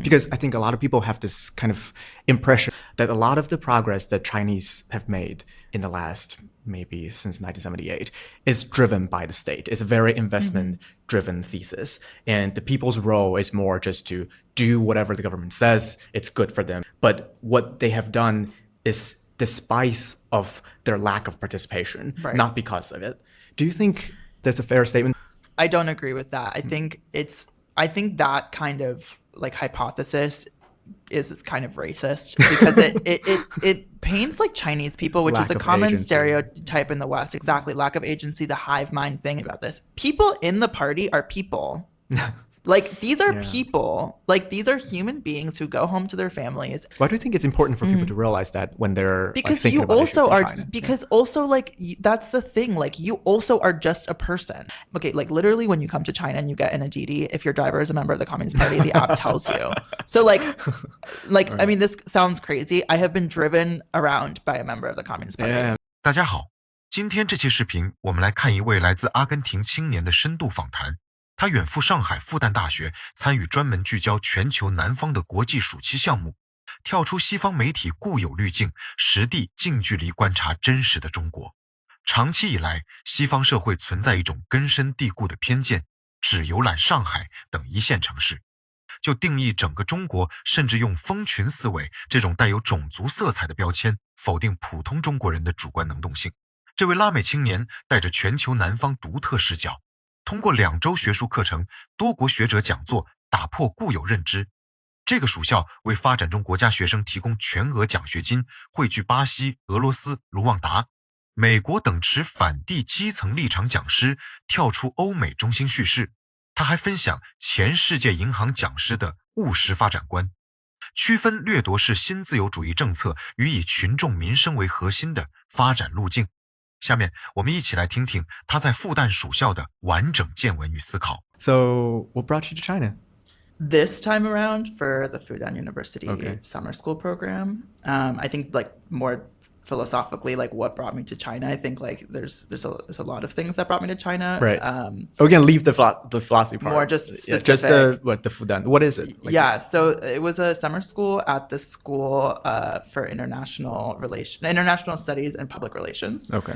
Because I think a lot of people have this kind of impression that a lot of the progress that Chinese have made in the last maybe since 1978 is driven by the state. It's a very investment-driven thesis. And the people's role is more just to do whatever the government says, it's good for them. But what they have done is despite of their lack of participation, not because of it. Do you think that's a fair statement? I don't agree with that. I think that kind of like hypothesis is kind of racist because it paints like Chinese people, which is a common stereotype in the West. Exactly. Lack of agency, the hive mind thing about this. People in the party are people. Like, these are people. Like, these are human beings who go home to their families. Why do you think it's important for people to realize that when they're because like, you also are China? Because also like that's the thing. Like, you also are just a person. Okay, like literally when you come to China and you get in a Didi, if your driver is a member of the Communist Party, the app tells you. So like I mean, this sounds crazy. I have been driven around by a member of the Communist Party. 大家好，今天这期视频我们来看一位来自阿根廷青年的深度访谈。他远赴上海复旦大学，参与专门聚焦全球南方的国际暑期项目，跳出西方媒体固有滤镜，实地近距离观察真实的中国。长期以来，西方社会存在一种根深蒂固的偏见，只游览上海等一线城市，就定义整个中国，甚至用蜂群思维这种带有种族色彩的标签，否定普通中国人的主观能动性。这位拉美青年带着全球南方独特视角，通过2周学术课程、多国学者讲座打破固有认知。这个暑校为发展中国家学生提供全额奖学金，汇聚巴西、俄罗斯、卢旺达、美国等持反帝基层立场讲师，跳出欧美中心叙事。他还分享前世界银行讲师的务实发展观，区分掠夺式新自由主义政策与以群众民生为核心的发展路径。下面我们一起来听听他在复旦暑校的完整见闻与思考。So, what brought you to China? This time around for the Fudan University summer school program, I think like more philosophically, like what brought me to China. I think like there's a lot of things that brought me to China. Right. We're gonna leave the philosophy part. More just specific. Just the Fudan. What is it? Like, so it was a summer school at the School for International Studies and Public Relations. Okay.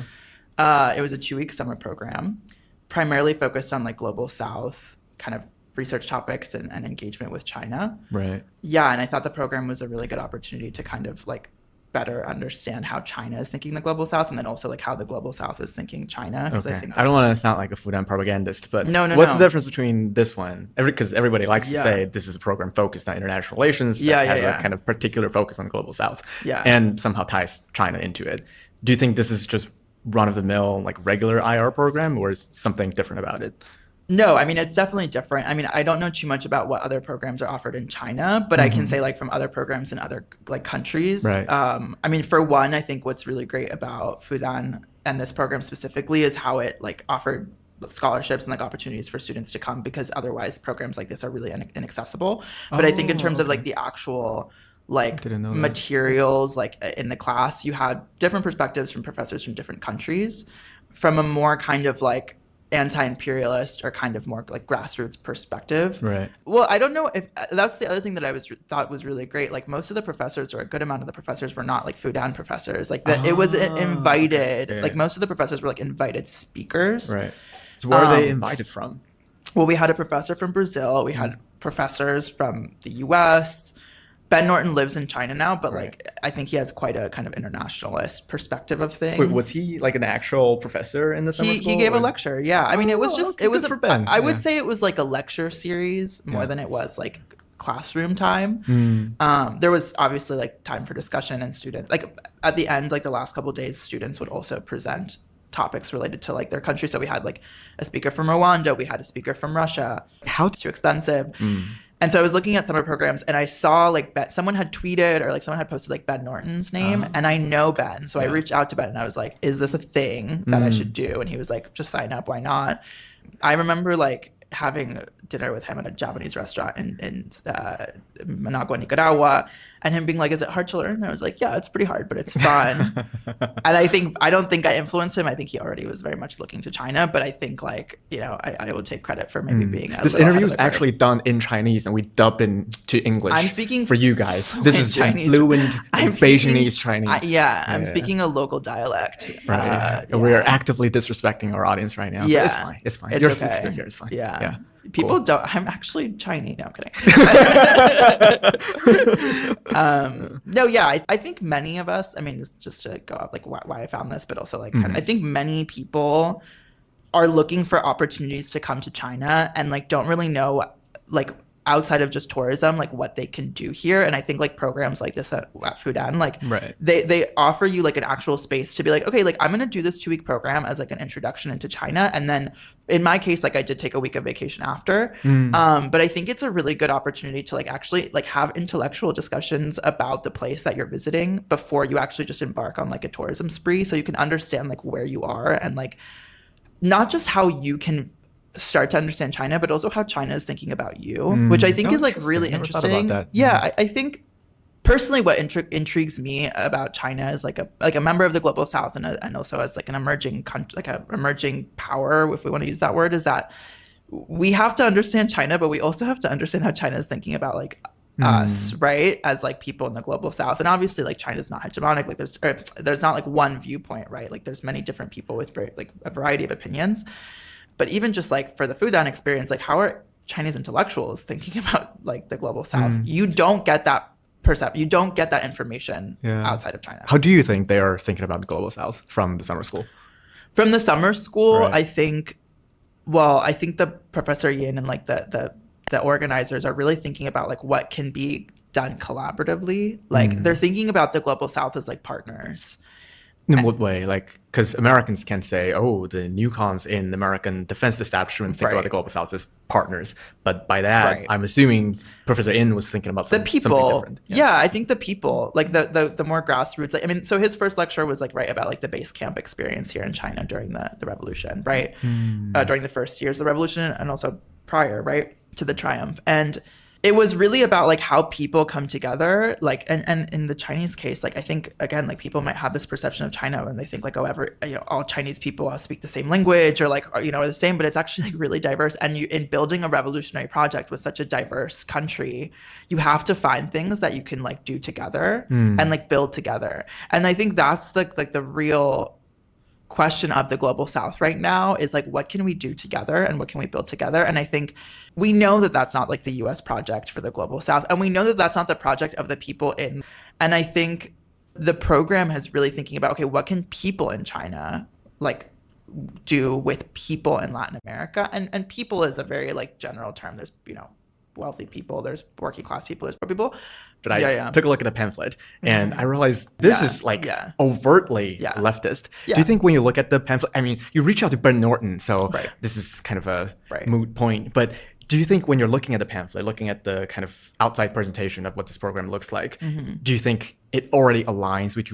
It was a 2-week summer program, primarily focused on like Global South kind of research topics and engagement with China. Right. Yeah, and I thought the program was a really good opportunity to kind of like better understand how China is thinking the Global South, and then also like how the Global South is thinking China. Okay. I don't want to sound like a Fudan propagandist, but what's the difference between this one? Because everybody likes to say this is a program focused on international relations that has a kind of particular focus on the Global South, and somehow ties China into it. Do you think this is just run-of-the-mill, like regular IR program, or is something different about it? No, I mean, it's definitely different. I mean, I don't know too much about what other programs are offered in China, but I can say like from other programs in other like countries. Right. I mean, for one, I think what's really great about Fudan and this program specifically is how it like offered scholarships and like opportunities for students to come, because otherwise programs like this are really inaccessible. But I think in terms of like the actual like materials like in the class, you had different perspectives from professors from different countries, from a more kind of like anti-imperialist or kind of more like grassroots perspective. Right. Well, I don't know if that's the other thing that I thought was really great. Like most of the professors, or a good amount of the professors, were not like Fudan professors. Like it was invited. Like most of the professors were like invited speakers. Right. So where are they invited from? Well, we had a professor from Brazil. We had professors from the U.S. Ben Norton lives in China now, but like I think he has quite a kind of internationalist perspective of things. Wait, was he like an actual professor in the summer school? He gave a lecture. Yeah, I mean, it was just it was for Ben. I would say it was like a lecture series more than it was like classroom time. There was obviously like time for discussion, and like at the end, like the last couple of days, students would also present topics related to like their country. So we had like a speaker from Rwanda, we had a speaker from Russia. How it's too expensive. And so I was looking at summer programs, and I saw like someone had tweeted, or like someone had posted like Ben Norton's name, and I know Ben. So I reached out to Ben and I was like, is this a thing that I should do? And he was like, just sign up, why not? I remember like having dinner with him at a Japanese restaurant in Managua, Nicaragua, and him being like, is it hard to learn? And I was like, yeah, it's pretty hard, but it's fun. And I don't think I influenced him. I think he already was very much looking to China, but I think like, you know, I will take credit for maybe being this interview is actually done in Chinese and we dubbed into English. I'm speaking for you guys. This is Chinese. fluent Beijingese Chinese. I'm speaking a local dialect. Right. We're actively disrespecting our audience right now. Yeah. But it's fine. It's fine. It's Your okay. sister here is fine. Yeah. People cool. don't. I'm actually Chinese. No, I'm kidding. No, yeah. I think many of us. I mean, this, just to go up like why I found this, but also like kind of, I think many people are looking for opportunities to come to China and like don't really know like outside of just tourism like what they can do here. And I think like programs like this at Fudan, like they offer you like an actual space to be like, okay, like I'm gonna do this 2-week program as like an introduction into China, and then in my case like I did take a week of vacation after. But I think it's a really good opportunity to like actually like have intellectual discussions about the place that you're visiting before you actually just embark on like a tourism spree, so you can understand like where you are and like not just how you can start to understand China, but also how China is thinking about you, which I think is like really interesting. Yeah, I think personally what intrigues me about China is like a member of the global South and also as like an emerging country, like an emerging power, if we want to use that word, is that we have to understand China, but we also have to understand how China is thinking about like us, right, as like people in the global South. And obviously like China's not hegemonic, like there's not like one viewpoint, right? Like there's many different people with like a variety of opinions. But even just like for the Fudan experience, like how are Chinese intellectuals thinking about like the global South? You don't get that you don't get that information outside of China. How do you think they are thinking about the global South from the summer school? From the summer school, I think the Professor Yin and like the organizers are really thinking about like what can be done collaboratively. Like they're thinking about the global South as like partners. In what way? Like, because Americans can say, oh, the newcons in the American defense establishment think about the global South as partners. But by that, I'm assuming Professor In was thinking about something different. Yeah, I think the people, like the more grassroots. Like, I mean, so his first lecture was like about like the base camp experience here in China during the revolution, right? During the first years of the revolution and also prior, right, to the triumph. And it was really about like how people come together, like, and in the Chinese case, like I think again, like people might have this perception of China and they think like, oh, all Chinese people speak the same language or like, are the same, but it's actually like really diverse. And in building a revolutionary project with such a diverse country, you have to find things that you can like do together and like build together. And I think that's the real question of the global South right now is like, what can we do together and what can we build together? And I think we know that that's not like the US project for the global South. And we know that that's not the project of the people in. And I think the program is really thinking about, okay, what can people in China like do with people in Latin America? And people is a very like general term. There's, wealthy people, there's working class people, there's poor people. But I took a look at the pamphlet and I realized this is like overtly leftist. Do you think when you look at the pamphlet, I mean, you reach out to Ben Norton, so this is kind of a moot point, but do you think when you're looking at the pamphlet, looking at the kind of outside presentation of what this program looks like, do you think it already aligns with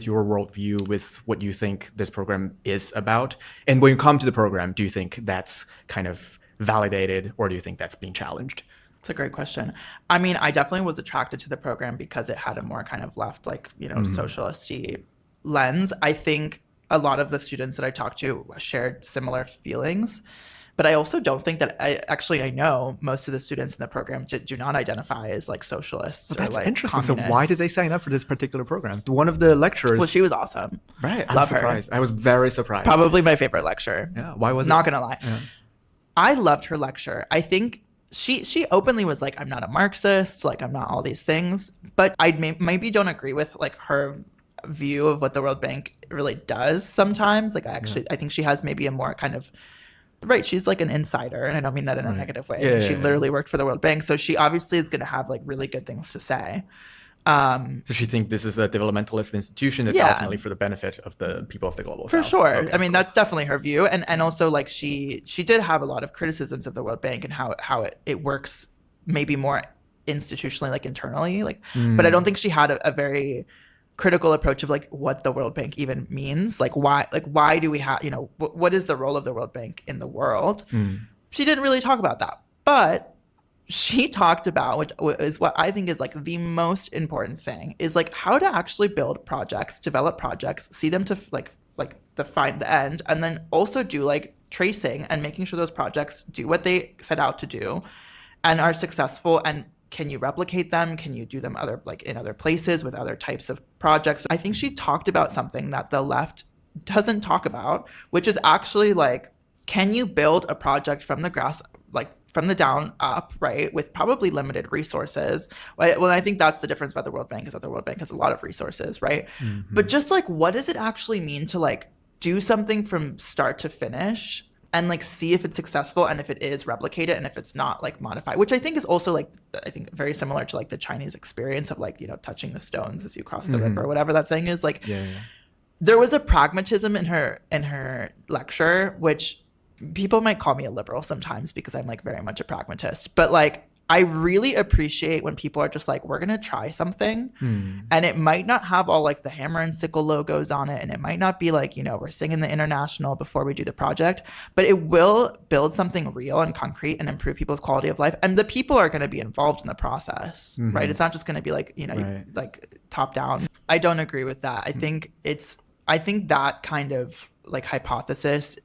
your worldview, with what you think this program is about? And when you come to the program, do you think that's kind of validated or do you think that's being challenged? It's a great question. I mean, I definitely was attracted to the program because it had a more kind of left, like, socialist-y lens. I think a lot of the students that I talked to shared similar feelings, but I also don't think that I know most of the students in the program do not identify as like socialists. Well, that's or like interesting. communists. So why did they sign up for this particular program? One of the lecturers. Well, she was awesome. Right. Love I'm surprised. her. I was very surprised. Probably my favorite lecture. Yeah. Why was it? Not gonna lie. Yeah. I loved her lecture. I think she openly was like, I'm not a Marxist, like I'm not all these things, but I maybe don't agree with like her view of what the World Bank really does sometimes. Like I think she has maybe a more kind of, she's like an insider, and I don't mean that in a negative way. She literally worked for the World Bank, so she obviously is going to have like really good things to say. So she thinks this is a developmentalist institution that's ultimately for the benefit of the people of the global South. For sure. Okay, I mean, that's definitely her view. And also like she did have a lot of criticisms of the World Bank and how it works maybe more institutionally, like internally, like, but I don't think she had a very critical approach of like what the World Bank even means. Like why do we have, what is the role of the World Bank in the world? she didn't really talk about that. But she talked about, which is what I think is like the most important thing, is like how to actually build projects, develop projects, see them to like find the end, and then also do like tracing and making sure those projects do what they set out to do and are successful. And can you replicate them? Can you do them in other places with other types of projects? I think she talked about something that the left doesn't talk about, which is actually like, can you build a project from the grass, like from the down up, right, with probably limited resources? Well, I think that's the difference about the World Bank, is that the World Bank has a lot of resources, right? But just like, what does it actually mean to like do something from start to finish and like see if it's successful, and if it is, replicate it, and if it's not, like modify, which I think is also like, I think very similar to like the Chinese experience of like, you know, touching the stones as you cross the river, whatever that saying is. Like, there was a pragmatism in her lecture, which people might call me a liberal sometimes because I'm like very much a pragmatist, but like I really appreciate when people are just like, we're gonna try something, and it might not have all like the hammer and sickle logos on it, and it might not be like, you know, we're singing the international before we do the project, but it will build something real and concrete and improve people's quality of life, and the people are going to be involved in the process, right? It's not just going to be like, you know, like top down. I don't agree with that. I think that kind of like hypothesis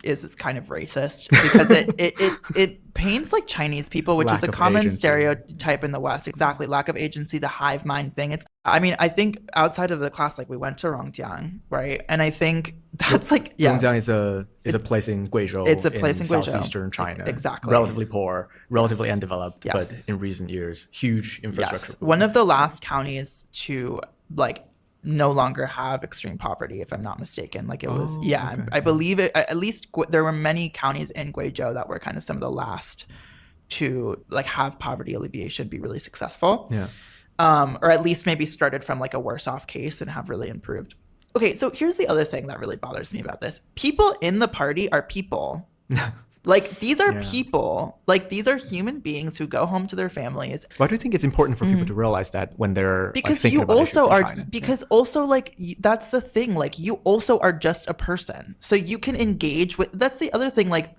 is kind of racist because it paints like Chinese people, which is a common stereotype in the West. Exactly. Lack of agency, the hive mind thing. I mean, I think outside of the class, like we went to Rongjiang, right? And I think that's like, Rongjiang is a place in Guizhou. It's a place in Guizhou. Southeastern China. Exactly. Relatively poor, relatively undeveloped, but in recent years, huge infrastructure. Yes. One of the last counties to like no longer have extreme poverty, if I'm not mistaken. Like it was, I believe it, at least there were many counties in Guizhou that were kind of some of the last to like have poverty alleviation be really successful. Or at least maybe started from like a worse off case and have really improved. Okay, so here's the other thing that really bothers me about this. People in the party are people. Like these are people, like these are human beings who go home to their families. Why do you think it's important for people to realize that when they're because like, you also are China? Because also like that's the thing, like you also are just a person, so you can engage with, that's the other thing, like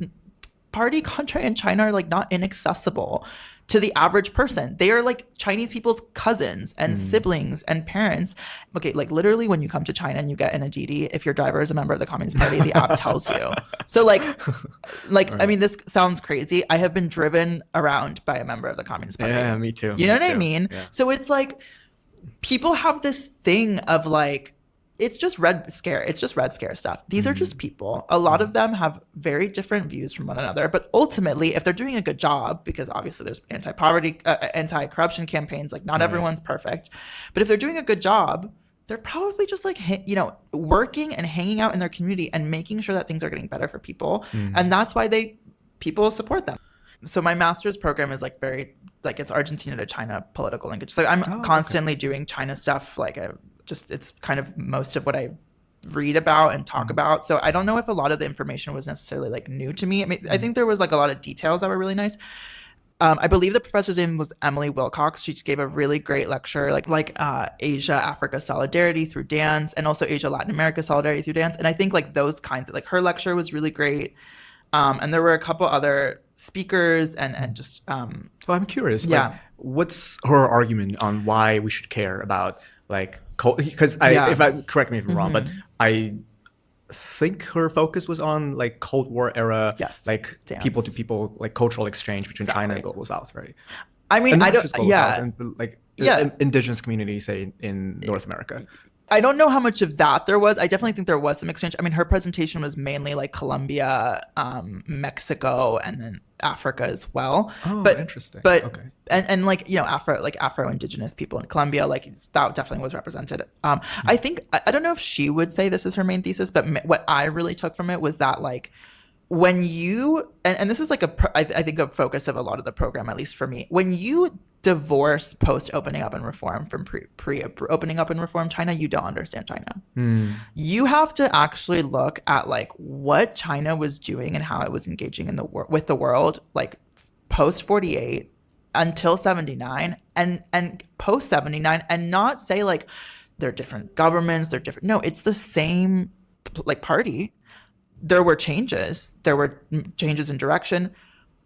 party contrary in China are like not inaccessible to the average person. They are like Chinese people's cousins and siblings and parents. Okay, like literally when you come to China and you get in a Didi, if your driver is a member of the Communist Party, the app tells you. So like right. I mean, this sounds crazy. I have been driven around by a member of the Communist Party. Yeah, me too. You know what I mean? Yeah. So it's like people have this thing of like, it's just red scare stuff. These are just people. A lot of them have very different views from one another, but ultimately if they're doing a good job, because obviously there's anti-poverty, anti-corruption campaigns, like not everyone's perfect, but if they're doing a good job, they're probably just like, you know, working and hanging out in their community and making sure that things are getting better for people. And that's why people support them. So my master's program is like very, like it's Argentina to China political linkage. So I'm constantly doing China stuff. Like it's kind of most of what I read about and talk about. So I don't know if a lot of the information was necessarily like new to me. I mean, I think there was like a lot of details that were really nice. I believe the professor's name was Emily Wilcox. She gave a really great lecture, like Asia, Africa solidarity through dance, and also Asia, Latin America solidarity through dance. And I think like those kinds of, like her lecture was really great. And there were a couple other speakers and just well, I'm curious, like, what's her argument on why we should care about like, because correct me if I'm wrong, but I think her focus was on like Cold War era, like people to people, like cultural exchange between China and Global South, right? I mean, I don't, South, and, like indigenous communities, say in North America. I don't know how much of that there was. I definitely think there was some exchange. I mean, her presentation was mainly like Colombia, Mexico, and then Africa as well. Oh, but interesting. But okay. and like, you know, Afro-Indigenous people in Colombia, like that definitely was represented. I think, I don't know if she would say this is her main thesis, but what I really took from it was that like when you, and this is like I think a focus of a lot of the program, at least for me, when you divorce post opening up and reform from pre opening up and reform China, you don't understand China. You have to actually look at like what China was doing and how it was engaging in with the world, like post 48 until 79 and post 79, and not say like they're different governments, they're different. No, it's the same like party. there were changes in direction,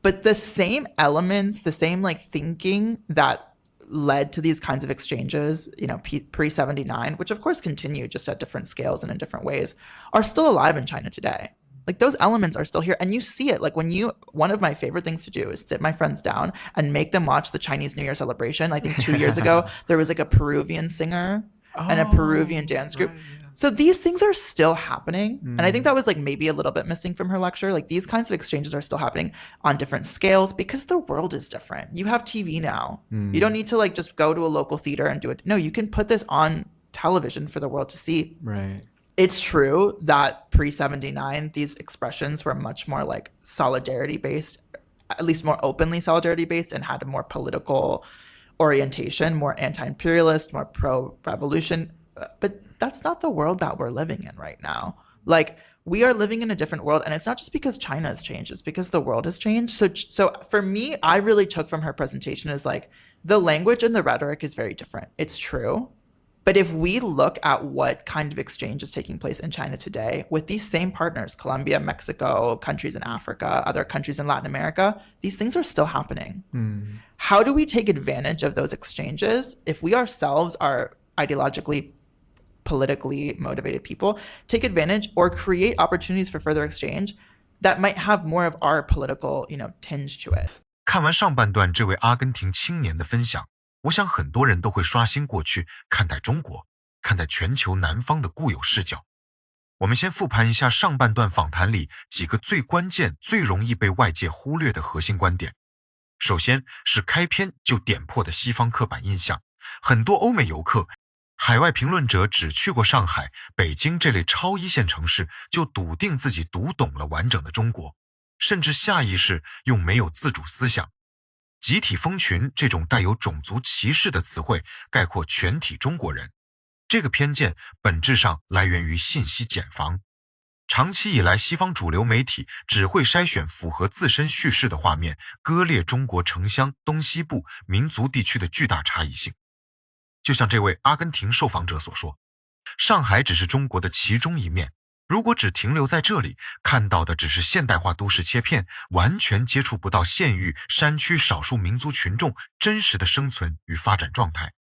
but the same elements, the same like thinking that led to these kinds of exchanges, pre-79, which of course continue just at different scales and in different ways, are still alive in China today. Like those elements are still here, and you see it. Like one of my favorite things to do is sit my friends down and make them watch the Chinese New Year celebration. I think 2 years ago, there was like a Peruvian singer and a Peruvian dance group. Right, yeah. So these things are still happening. And I think that was like maybe a little bit missing from her lecture. Like these kinds of exchanges are still happening on different scales because the world is different. You have TV now. You don't need to like just go to a local theater and do it. No, you can put this on television for the world to see. Right. It's true that pre-79, these expressions were much more like solidarity-based, at least more openly solidarity-based, and had a more political orientation, more anti-imperialist, more pro-revolution. But that's not the world that we're living in right now. Like, we are living in a different world, and it's not just because China has changed, it's because the world has changed. So for me, I really took from her presentation as like, the language and the rhetoric is very different. It's true. But if we look at what kind of exchange is taking place in China today with these same partners, Colombia, Mexico, countries in Africa, other countries in Latin America, these things are still happening. How do we take advantage of those exchanges if we ourselves are ideologically, politically motivated people, take advantage or create opportunities for further exchange that might have more of our political, tinge to it? 看完上半段这位阿根廷青年的分享，我想很多人都会刷新过去，看待中国，看待全球南方的固有视角。我们先复盘一下上半段访谈里几个最关键、最容易被外界忽略的核心观点。首先是开篇就点破的西方刻板印象，很多欧美游客、海外评论者只去过上海、北京这类超一线城市，就笃定自己读懂了完整的中国，甚至下意识用没有自主思想。集体蜂群这种带有种族歧视的词汇概括全体中国人，这个偏见本质上来源于信息茧房。长期以来，西方主流媒体只会筛选符合自身叙事的画面，割裂中国城乡、东西部、民族地区的巨大差异性。就像这位阿根廷受访者所说，上海只是中国的其中一面，如果只停留在这里，看到的只是现代化都市切片，完全接触不到县域、山区少数民族群众真实的生存与发展状态，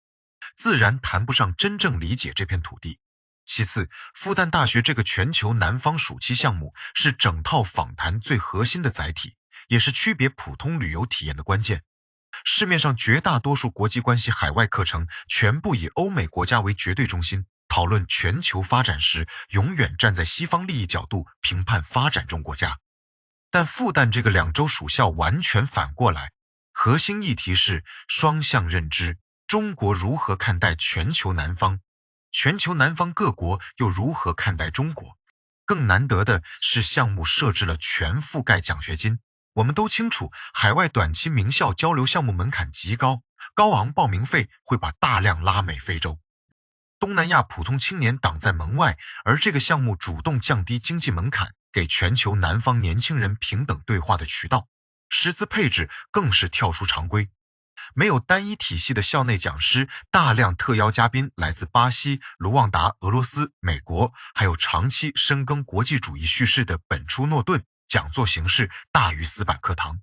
自然谈不上真正理解这片土地。其次，复旦大学这个全球南方暑期项目是整套访谈最核心的载体，也是区别普通旅游体验的关键。市面上绝大多数国际关系海外课程全部以欧美国家为绝对中心，讨论全球发展时永远站在西方利益角度评判发展中国家。但复旦这个2周暑校完全反过来，核心议题是双向认知，中国如何看待全球南方，全球南方各国又如何看待中国。更难得的是项目设置了全覆盖奖学金。我们都清楚，海外短期名校交流项目门槛极高，高昂报名费会把大量拉美非洲、东南亚普通青年挡在门外，而这个项目主动降低经济门槛，给全球南方年轻人平等对话的渠道。师资配置更是跳出常规，没有单一体系的校内讲师，大量特邀嘉宾来自巴西、卢旺达、俄罗斯、美国，还有长期深耕国际主义叙事的本初诺顿，讲座形式大于死板课堂。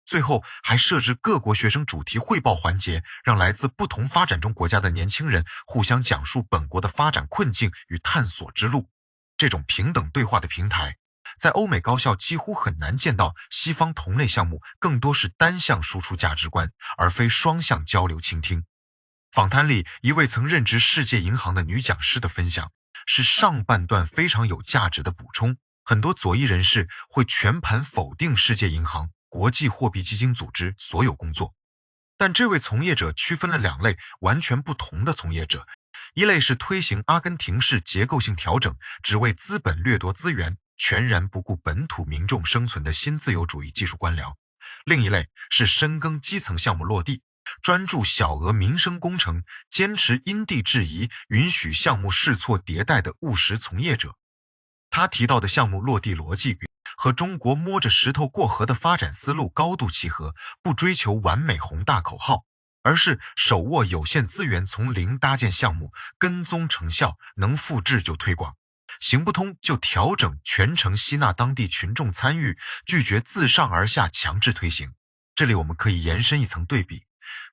最后还设置各国学生主题汇报环节，让来自不同发展中国家的年轻人互相讲述本国的发展困境与探索之路。这种平等对话的平台，在欧美高校几乎很难见到，西方同类项目更多是单向输出价值观，而非双向交流倾听。访谈里一位曾任职世界银行的女讲师的分享，是上半段非常有价值的补充。很多左翼人士会全盘否定世界银行、国际货币基金组织所有工作，但这位从业者区分了2类完全不同的从业者，一类是推行阿根廷式结构性调整，只为资本掠夺资源，全然不顾本土民众生存的新自由主义技术官僚；另一类是深耕基层项目落地，专注小额民生工程，坚持因地制宜，允许项目试错迭代的务实从业者。他提到的项目落地逻辑和中国摸着石头过河的发展思路高度契合，不追求完美宏大口号，而是手握有限资源从零搭建项目，跟踪成效，能复制就推广。行不通就调整全程吸纳当地群众参与，拒绝自上而下强制推行。这里我们可以延伸一层对比，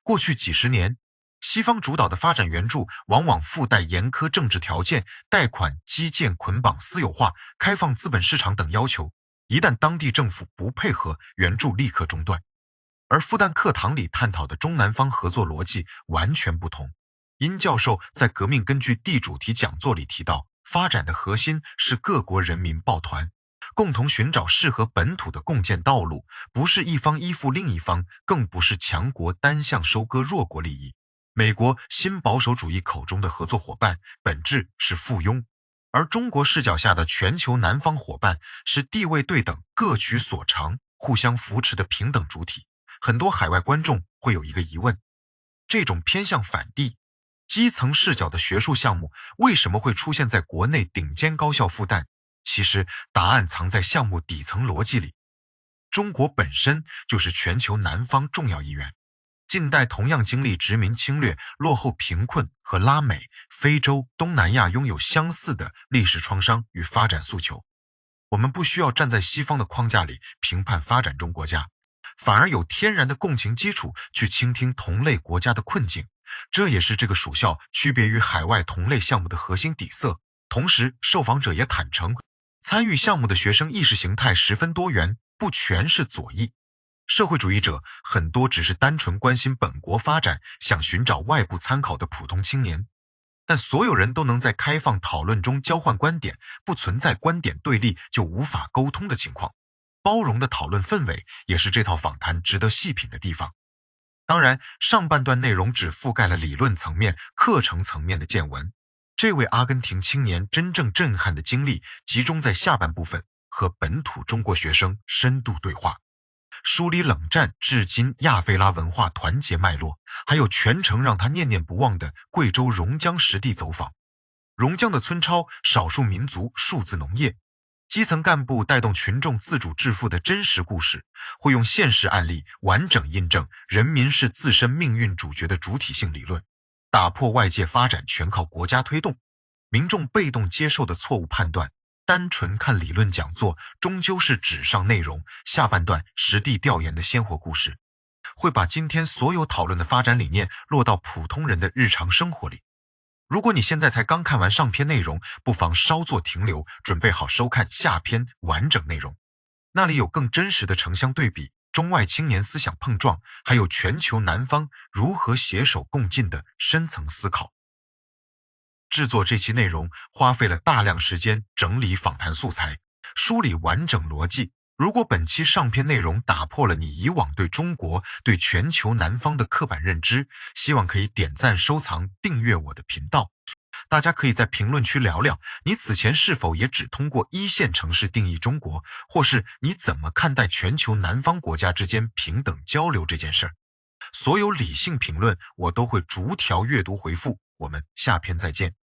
过去几十年，西方主导的发展援助往往附带严苛政治条件、贷款、基建捆绑私有化、开放资本市场等要求，一旦当地政府不配合，援助立刻中断。而复旦课堂里探讨的中南方合作逻辑完全不同。殷教授在革命根据地主题讲座里提到，发展的核心是各国人民抱团，共同寻找适合本土的共建道路，不是一方依附另一方，更不是强国单向收割弱国利益。美国新保守主义口中的合作伙伴本质是附庸，而中国视角下的全球南方伙伴是地位对等、各取所长、互相扶持的平等主体。很多海外观众会有一个疑问，这种偏向反帝、基层视角的学术项目为什么会出现在国内顶尖高校复旦？其实答案藏在项目底层逻辑里。中国本身就是全球南方重要一员，近代同样经历殖民侵略、落后贫困，和拉美、非洲、东南亚拥有相似的历史创伤与发展诉求。我们不需要站在西方的框架里评判发展中国家，反而有天然的共情基础去倾听同类国家的困境，这也是这个暑校区别于海外同类项目的核心底色。同时，受访者也坦诚，参与项目的学生意识形态十分多元，不全是左翼。社会主义者很多只是单纯关心本国发展，想寻找外部参考的普通青年。但所有人都能在开放讨论中交换观点，不存在观点对立就无法沟通的情况。包容的讨论氛围也是这套访谈值得细品的地方。当然，上半段内容只覆盖了理论层面、课程层面的见闻。这位阿根廷青年真正震撼的经历集中在下半部分，和本土中国学生深度对话，梳理冷战至今亚非拉文化团结脉络，还有全程让他念念不忘的贵州榕江实地走访。榕江的村超、少数民族、数字农业，基层干部带动群众自主致富的真实故事，会用现实案例完整印证人民是自身命运主角的主体性理论，打破外界发展全靠国家推动，民众被动接受的错误判断。单纯看理论讲座终究是纸上内容，下半段实地调研的鲜活故事，会把今天所有讨论的发展理念落到普通人的日常生活里。如果你现在才刚看完上篇内容，不妨稍作停留，准备好收看下篇完整内容。那里有更真实的城乡对比、中外青年思想碰撞，还有全球南方如何携手共进的深层思考。制作这期内容花费了大量时间整理访谈素材，梳理完整逻辑。如果本期上篇内容打破了你以往对中国、对全球南方的刻板认知，希望可以点赞、收藏、订阅我的频道。大家可以在评论区聊聊，你此前是否也只通过一线城市定义中国，或是你怎么看待全球南方国家之间平等交流这件事儿？所有理性评论我都会逐条阅读回复。我们下篇再见。